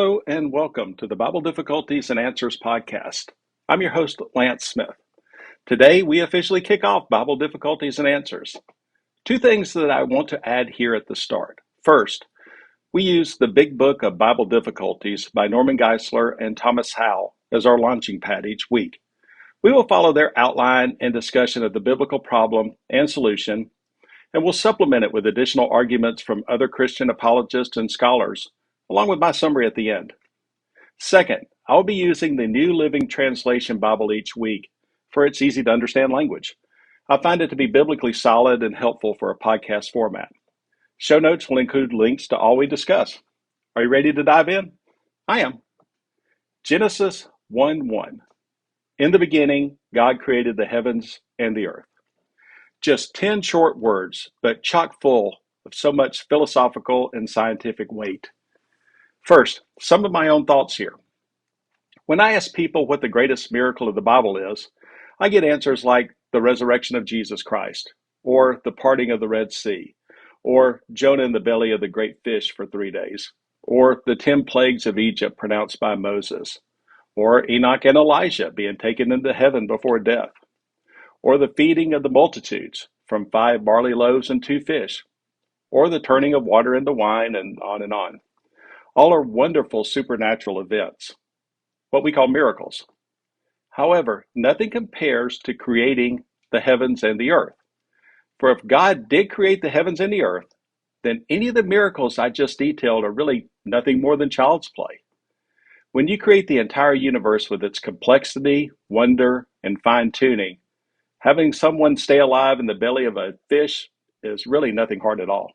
Hello and welcome to the Bible Difficulties and Answers podcast. I'm your host, Lance Smith. Today, we officially kick off Bible Difficulties and Answers. Two things that I want to add here at the start. First, we use the Big Book of Bible Difficulties by Norman Geisler and Thomas Howell as our launching pad each week. We will follow their outline and discussion of the biblical problem and solution, and we'll supplement it with additional arguments from other Christian apologists and scholars, along with my summary at the end. Second, I'll be using the New Living Translation Bible each week for its easy to understand language. I find it to be biblically solid and helpful for a podcast format. Show notes will include links to all we discuss. Are you ready to dive in? I am. Genesis 1:1. In the beginning, God created the heavens and the earth. Just 10 short words, but chock full of so much philosophical and scientific weight. First, some of my own thoughts here. When I ask people what the greatest miracle of the Bible is, I get answers like the resurrection of Jesus Christ, or the parting of the Red Sea, or Jonah in the belly of the great fish for 3 days, or the 10 plagues of Egypt pronounced by Moses, or Enoch and Elijah being taken into heaven before death, or the feeding of the multitudes from 5 barley loaves and 2 fish, or the turning of water into wine, and on and on. All are wonderful supernatural events, what we call miracles. However, nothing compares to creating the heavens and the earth. For if God did create the heavens and the earth, then any of the miracles I just detailed are really nothing more than child's play. When you create the entire universe with its complexity, wonder, and fine-tuning, having someone stay alive in the belly of a fish is really nothing hard at all.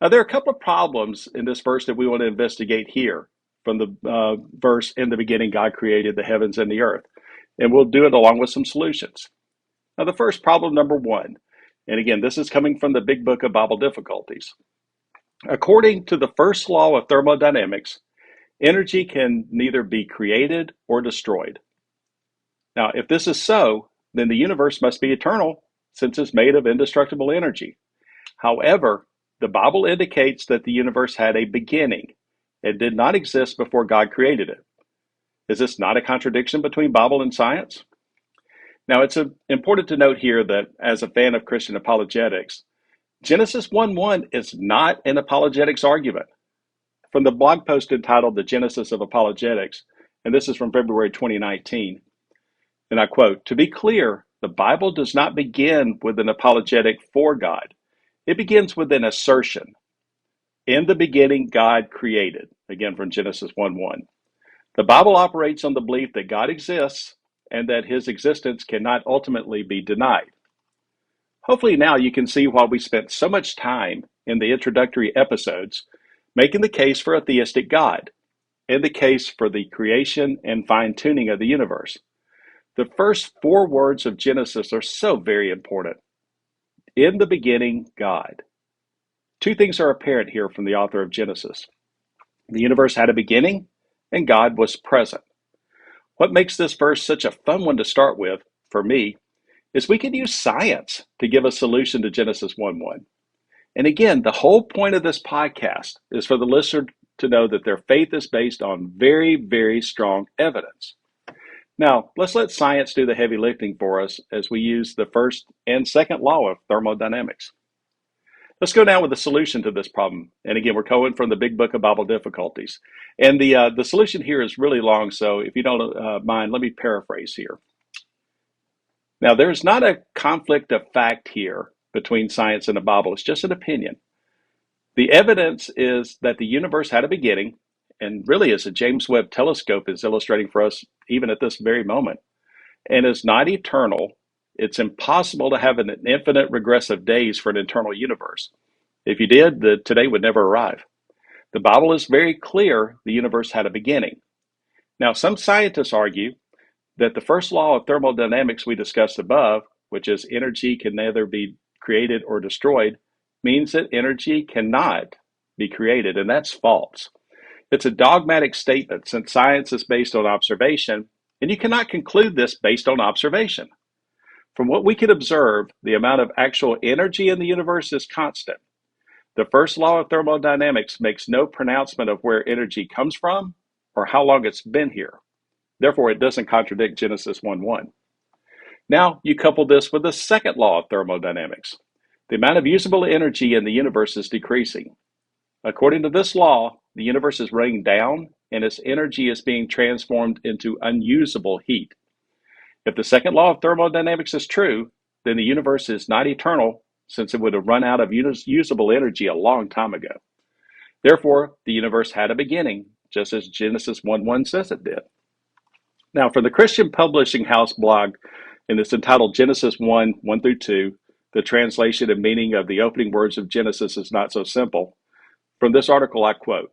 Now, there are a couple of problems in this verse that we want to investigate here from the verse, in the beginning, God created the heavens and the earth. And we'll do it along with some solutions. Now, the first problem, number 1, and again, this is coming from the Big Book of Bible Difficulties. According to the First Law of Thermodynamics, energy can neither be created or destroyed. Now, if this is so, then the universe must be eternal, since it's made of indestructible energy. However, the Bible indicates that the universe had a beginning and did not exist before God created it. Is this not a contradiction between Bible and science? Now, it's important to note here that as a fan of Christian apologetics, Genesis 1:1 is not an apologetics argument. From the blog post entitled The Genesis of Apologetics, and this is from February 2019, and I quote, "To be clear, the Bible does not begin with an apologetic for God. It begins with an assertion. In the beginning, God created." Again, from Genesis 1:1. The Bible operates on the belief that God exists and that his existence cannot ultimately be denied. Hopefully now you can see why we spent so much time in the introductory episodes making the case for a theistic God and the case for the creation and fine-tuning of the universe. The first 4 words of Genesis are so very important. In the beginning, God. 2 things are apparent here from the author of Genesis. The universe had a beginning, and God was present. What makes this verse such a fun one to start with, for me, is we can use science to give a solution to Genesis 1:1. And again, the whole point of this podcast is for the listener to know that their faith is based on very, very strong evidence. Now, let's let science do the heavy lifting for us as we use the first and second law of thermodynamics. Let's go now with the solution to this problem. And again, we're going from the Big Book of Bible Difficulties. And the solution here is really long, so if you don't mind, let me paraphrase here. Now, there's not a conflict of fact here between science and the Bible. It's just an opinion. The evidence is that the universe had a beginning, and really as a James Webb telescope is illustrating for us even at this very moment, and is not eternal. It's impossible to have an infinite regress of days for an eternal universe. If you did, today would never arrive. The Bible is very clear the universe had a beginning. Now, some scientists argue that the first law of thermodynamics we discussed above, which is energy can neither be created or destroyed, means that energy cannot be created, and that's false. It's a dogmatic statement since science is based on observation, and you cannot conclude this based on observation. From what we can observe, the amount of actual energy in the universe is constant. The first law of thermodynamics makes no pronouncement of where energy comes from or how long it's been here. Therefore, it doesn't contradict Genesis 1:1. Now, you couple this with the second law of thermodynamics. The amount of usable energy in the universe is decreasing. According to this law, the universe is running down and its energy is being transformed into unusable heat. If the second law of thermodynamics is true, then the universe is not eternal, since it would have run out of usable energy a long time ago. Therefore, the universe had a beginning, just as Genesis 1:1 says it did. Now, for the Christian Publishing House blog, and it's entitled Genesis 1:1 through 2, the translation and meaning of the opening words of Genesis is not so simple. From this article, I quote,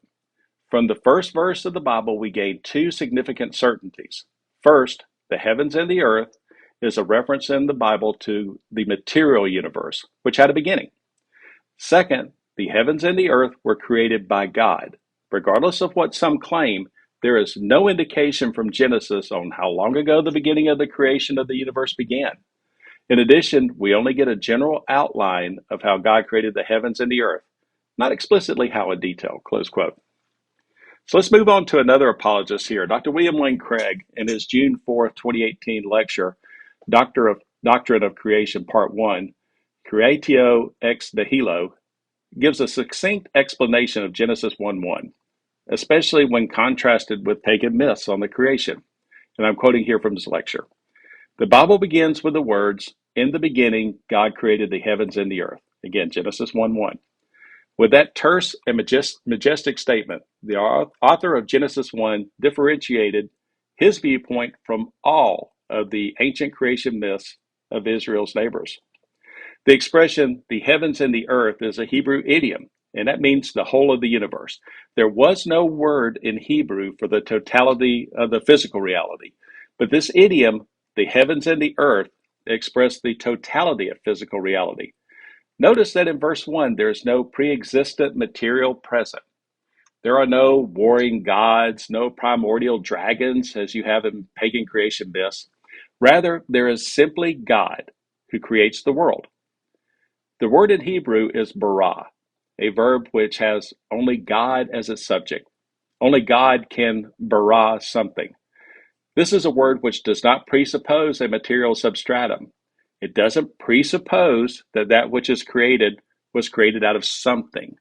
"From the first verse of the Bible, we gain two significant certainties. First, the heavens and the earth is a reference in the Bible to the material universe, which had a beginning. Second, the heavens and the earth were created by God. Regardless of what some claim, there is no indication from Genesis on how long ago the beginning of the creation of the universe began. In addition, we only get a general outline of how God created the heavens and the earth, not explicitly how in detail," close quote. So let's move on to another apologist here, Dr. William Lane Craig, in his June 4th, 2018 lecture, Doctrine of Creation, Part 1, Creatio ex nihilo, gives a succinct explanation of Genesis 1:1, especially when contrasted with pagan myths on the creation. And I'm quoting here from his lecture. "The Bible begins with the words, 'In the beginning, God created the heavens and the earth.'" Again, Genesis 1:1. With that terse and majestic statement, the author of Genesis 1 differentiated his viewpoint from all of the ancient creation myths of Israel's neighbors. The expression, "the heavens and the earth," is a Hebrew idiom, and that means the whole of the universe. There was no word in Hebrew for the totality of the physical reality, but this idiom, "the heavens and the earth," expressed the totality of physical reality. Notice that in verse 1, there is no pre-existent material present. There are no warring gods, no primordial dragons, as you have in pagan creation myths. Rather, there is simply God who creates the world. The word in Hebrew is bara, a verb which has only God as its subject. Only God can bara something. This is a word which does not presuppose a material substratum. It doesn't presuppose that that which is created was created out of something.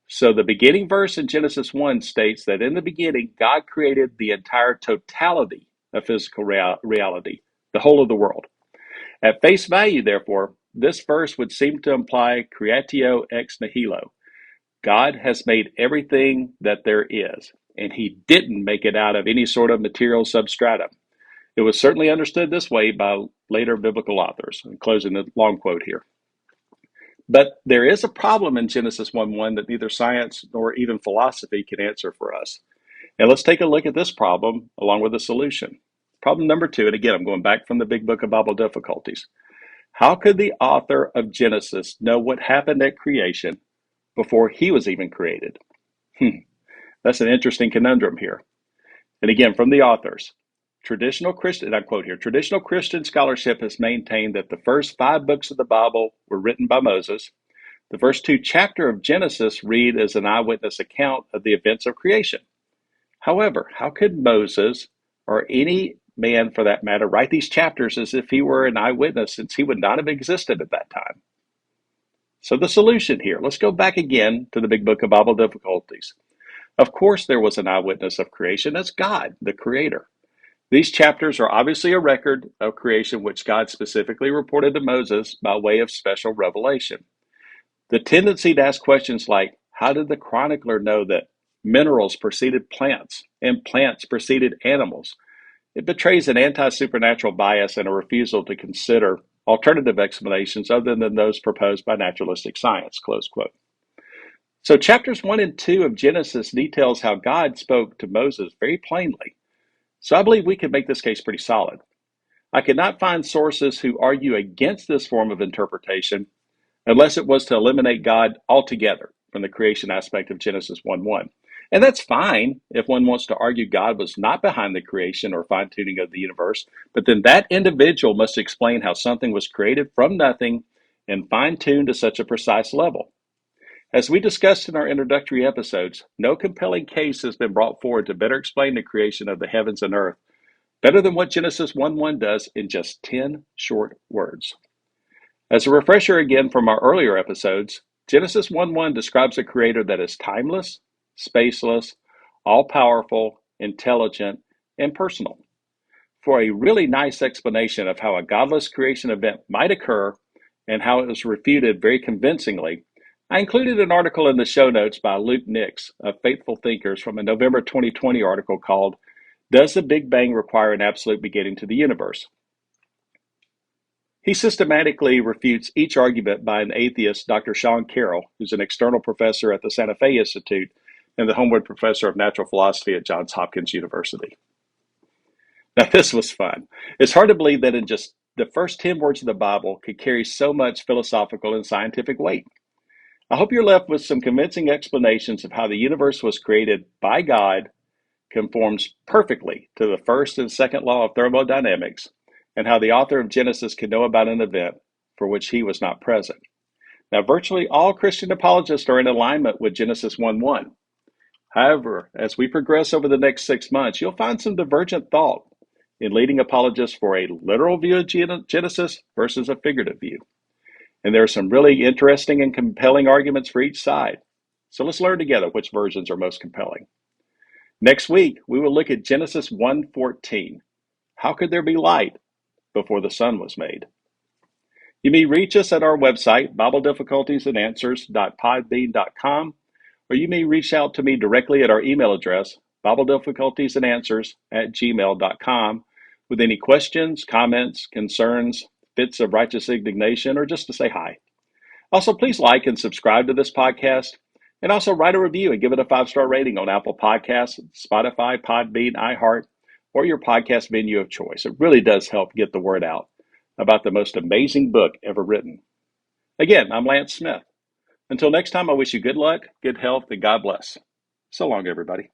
So the beginning verse in Genesis 1 states that in the beginning, God created the entire totality of physical reality, the whole of the world. At face value, therefore, this verse would seem to imply creatio ex nihilo. God has made everything that there is, and he didn't make it out of any sort of material substratum. It was certainly understood this way by later biblical authors. I'm closing the long quote here. But there is a problem in Genesis 1:1 that neither science nor even philosophy can answer for us. And let's take a look at this problem along with a solution. Problem number 2, and again, I'm going back from the Big Book of Bible Difficulties. How could the author of Genesis know what happened at creation before he was even created? That's an interesting conundrum here. And again, from the authors. Traditional Christian, I quote here, traditional Christian scholarship has maintained that the first 5 books of the Bible were written by Moses. The first 2 chapters of Genesis read as an eyewitness account of the events of creation. However, how could Moses, or any man for that matter, write these chapters as if he were an eyewitness, since he would not have existed at that time? So the solution here, let's go back again to the Big Book of Bible Difficulties. Of course, there was an eyewitness of creation. That's God, the creator. These chapters are obviously a record of creation which God specifically reported to Moses by way of special revelation. The tendency to ask questions like, how did the chronicler know that minerals preceded plants and plants preceded animals? It betrays an anti-supernatural bias and a refusal to consider alternative explanations other than those proposed by naturalistic science, close quote. So chapters 1 and 2 of Genesis details how God spoke to Moses very plainly. So I believe we can make this case pretty solid. I could not find sources who argue against this form of interpretation unless it was to eliminate God altogether from the creation aspect of Genesis 1:1. And that's fine if one wants to argue God was not behind the creation or fine-tuning of the universe, but then that individual must explain how something was created from nothing and fine-tuned to such a precise level. As we discussed in our introductory episodes, no compelling case has been brought forward to better explain the creation of the heavens and earth, better than what Genesis 1:1 does in just 10 short words. As a refresher again from our earlier episodes, Genesis 1:1 describes a creator that is timeless, spaceless, all-powerful, intelligent, and personal. For a really nice explanation of how a godless creation event might occur and how it was refuted very convincingly, I included an article in the show notes by Luke Nix of Faithful Thinkers from a November 2020 article called, "Does the Big Bang Require an Absolute Beginning to the Universe?" He systematically refutes each argument by an atheist, Dr. Sean Carroll, who's an external professor at the Santa Fe Institute and the Homewood Professor of Natural Philosophy at Johns Hopkins University. Now, this was fun. It's hard to believe that in just the first 10 words of the Bible could carry so much philosophical and scientific weight. I hope you're left with some convincing explanations of how the universe was created by God, conforms perfectly to the first and second law of thermodynamics, and how the author of Genesis can know about an event for which he was not present. Now, virtually all Christian apologists are in alignment with Genesis 1:1. However, as we progress over the next 6 months, you'll find some divergent thought in leading apologists for a literal view of Genesis versus a figurative view. And there are some really interesting and compelling arguments for each side. So let's learn together which versions are most compelling. Next week, we will look at Genesis 1:14. How could there be light before the sun was made? You may reach us at our website, BibleDifficultiesAndAnswers.podbean.com, or you may reach out to me directly at our email address, BibleDifficultiesAndAnswers@gmail.com, with any questions, comments, concerns, fits of righteous indignation, or just to say hi. Also, please like and subscribe to this podcast, and also write a review and give it a 5-star rating on Apple Podcasts, Spotify, Podbean, iHeart, or your podcast venue of choice. It really does help get the word out about the most amazing book ever written. Again, I'm Lance Smith. Until next time, I wish you good luck, good health, and God bless. So long, everybody.